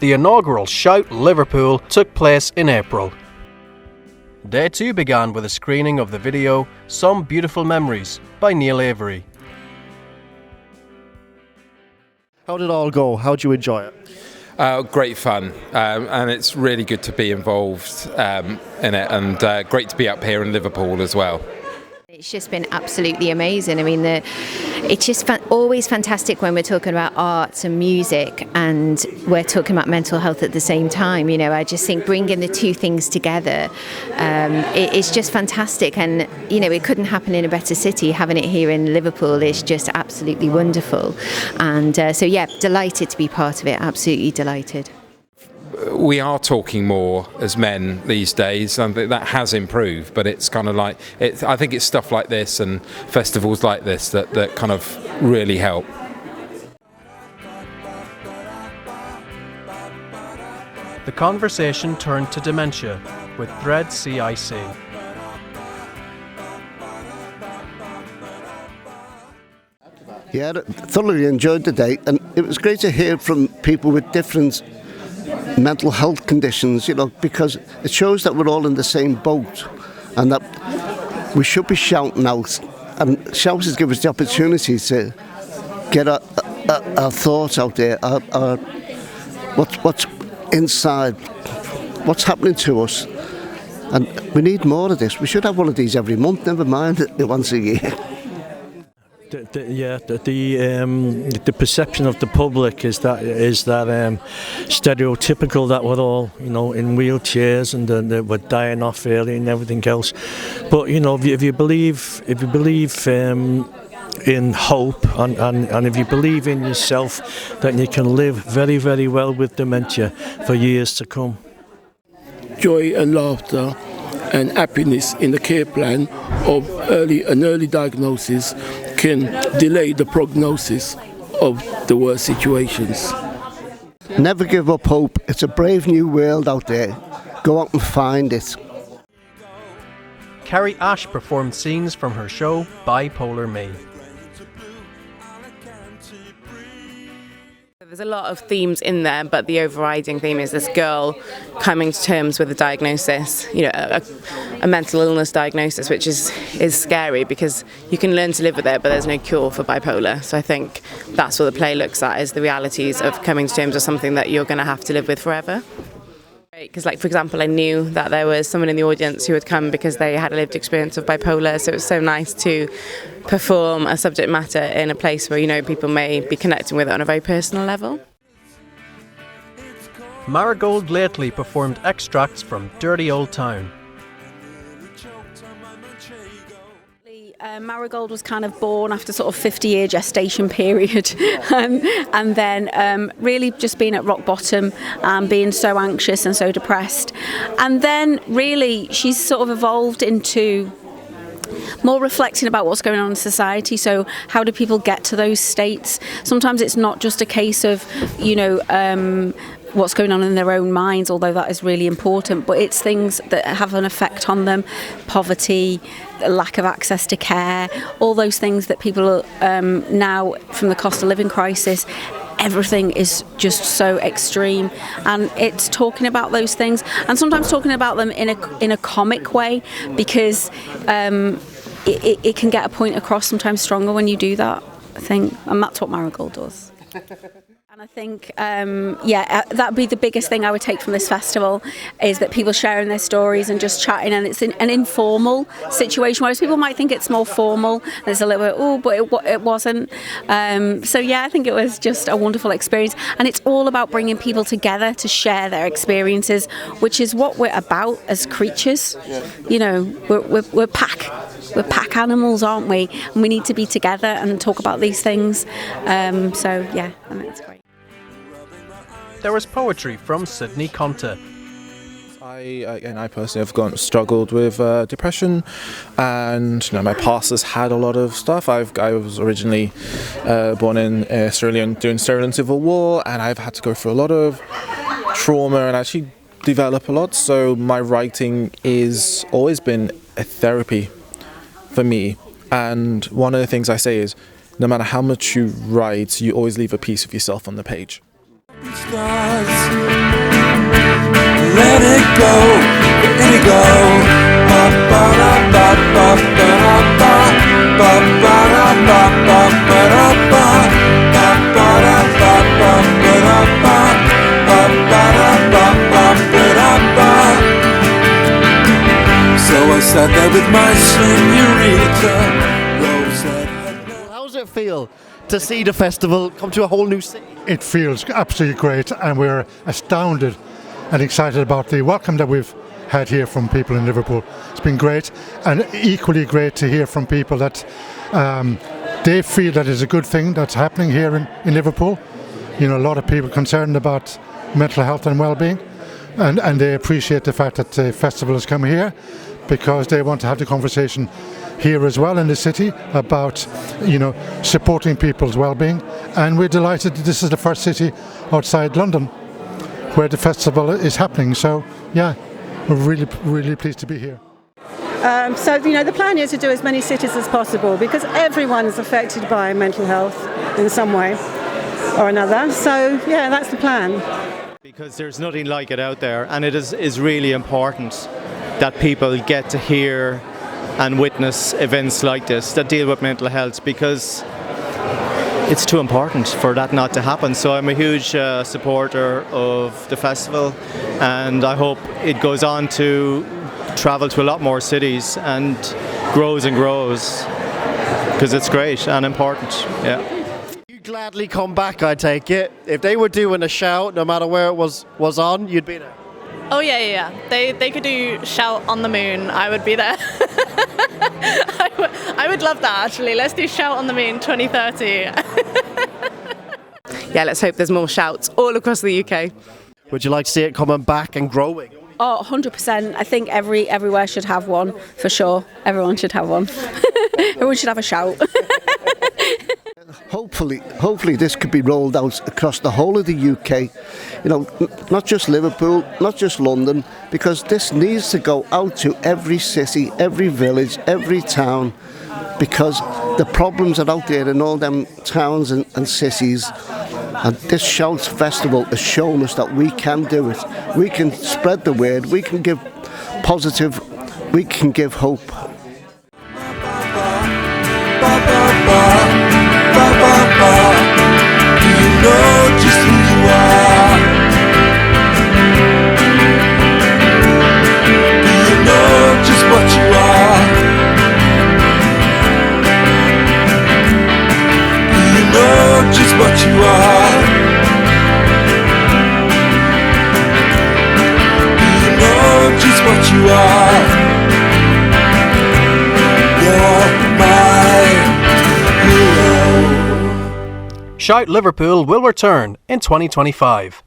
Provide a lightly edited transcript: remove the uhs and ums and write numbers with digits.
the inaugural Shout Liverpool took place in April. Day 2 began with a screening of the video Some Beautiful Memories by Neil Avery. How did it all go? How did you enjoy it? Great fun, and it's really good to be involved in it, and great to be up here in Liverpool as well. It's just been absolutely amazing. I mean, it's just always fantastic when we're talking about arts and music and we're talking about mental health at the same time. You know, I just think bringing the two things together, it's just fantastic. And, you know, it couldn't happen in a better city. Having it here in Liverpool is just absolutely wonderful. And so, yeah, delighted to be part of it. Absolutely delighted. We are talking more as men these days, and that has improved, but it's kind of like, I think it's stuff like this and festivals like this that kind of really help. The conversation turned to dementia with CIC. Yeah, I thoroughly enjoyed the day, and it was great to hear from people with different mental health conditions, you know, because it shows that we're all in the same boat and that we should be shouting out, and shouting gives us the opportunity to get our thoughts out there, what's inside, what's happening to us, and we need more of this. We should have one of these every month, never mind once a year. The perception of the public is that stereotypical that we're all, you know, in wheelchairs and we're dying off early and everything else. But you know, if you believe in hope and if you believe in yourself, then you can live very, very well with dementia for years to come. Joy and laughter and happiness in the care plan of early diagnosis can delay the prognosis of the worst situations. Never give up hope. It's a brave new world out there. Go out and find it. Ceri Ashe performed scenes from her show Bipolar Me. There's a lot of themes in there, but the overriding theme is this girl coming to terms with a diagnosis, you know, a mental illness diagnosis, which is scary because you can learn to live with it, but there's no cure for bipolar. So I think that's what the play looks at, is the realities of coming to terms with something that you're going to have to live with forever. Because, like, for example, I knew that there was someone in the audience who had come because they had a lived experience of bipolar, so it was so nice to perform a subject matter in a place where, you know, people may be connecting with it on a very personal level. Marigold Lately performed extracts from Dirty Old Town. Marigold was kind of born after sort of 50-year gestation period and then really just being at rock bottom and being so anxious and so depressed, and then really she's sort of evolved into more reflecting about what's going on in society. So how do people get to those states? Sometimes it's not just a case of, you know, what's going on in their own minds, although that is really important, but it's things that have an effect on them: poverty, lack of access to care, all those things that people now, from the cost of living crisis, everything is just so extreme, and it's talking about those things and sometimes talking about them in a comic way, because it can get a point across sometimes stronger when you do that, I think, and that's what Marigold does. And I think, that'd be the biggest thing I would take from this festival, is that people sharing their stories and just chatting, and it's an informal situation, whereas people might think it's more formal. There's a little bit, but it wasn't. So yeah, I think it was just a wonderful experience, and it's all about bringing people together to share their experiences, which is what we're about as creatures. You know, we're pack animals, aren't we? And we need to be together and talk about these things. So yeah, I think it's great. There was poetry from Sydney Conteh. I personally have struggled with depression, and you know, my past has had a lot of stuff. I was originally born in Sierra Leone during Sierra Leone Civil War, and I've had to go through a lot of trauma and actually develop a lot. So my writing is always been a therapy for me. And one of the things I say is, no matter how much you write, you always leave a piece of yourself on the page. Stars. I sat there with my senorita. How does it feel to see the festival come to a whole new city? It feels absolutely great, and we're astounded and excited about the welcome that we've had here from people in Liverpool. It's been great, and equally great to hear from people that they feel that it's a good thing that's happening here in Liverpool. You know, a lot of people concerned about mental health and well-being, and they appreciate the fact that the festival has come here, because they want to have the conversation here as well in the city about, you know, supporting people's well-being. And we're delighted that this is the first city outside London where the festival is happening. So yeah, we're really pleased to be here. So, you know, the plan is to do as many cities as possible, because everyone is affected by mental health in some way or another. So yeah, that's the plan. Because there's nothing like it out there, and it is really important that people get to hear and witness events like this that deal with mental health, because it's too important for that not to happen. So I'm a huge supporter of the festival, and I hope it goes on to travel to a lot more cities and grows, because it's great and important. Yeah. You'd gladly come back, I take it. If they were doing a shout, no matter where it was on, you'd be there. Oh yeah. They could do Shout on the Moon. I would be there. I would love that, actually. Let's do Shout on the Moon 2030. Yeah, let's hope there's more shouts all across the UK. Would you like to see it coming back and growing? Oh, 100%. I think everywhere should have one, for sure. Everyone should have one. Everyone should have a shout. Hopefully this could be rolled out across the whole of the UK, you know, not just Liverpool, not just London, because this needs to go out to every city, every village, every town, because the problems are out there in all them towns and cities, and this Shout Festival has shown us that we can do it. We can spread the word, we can give positive, we can give hope. Do you know just who you are? Do you know just what you are? Do you know just what you are? Do you know just what you are? You're my hero. Shout Liverpool will return in 2025.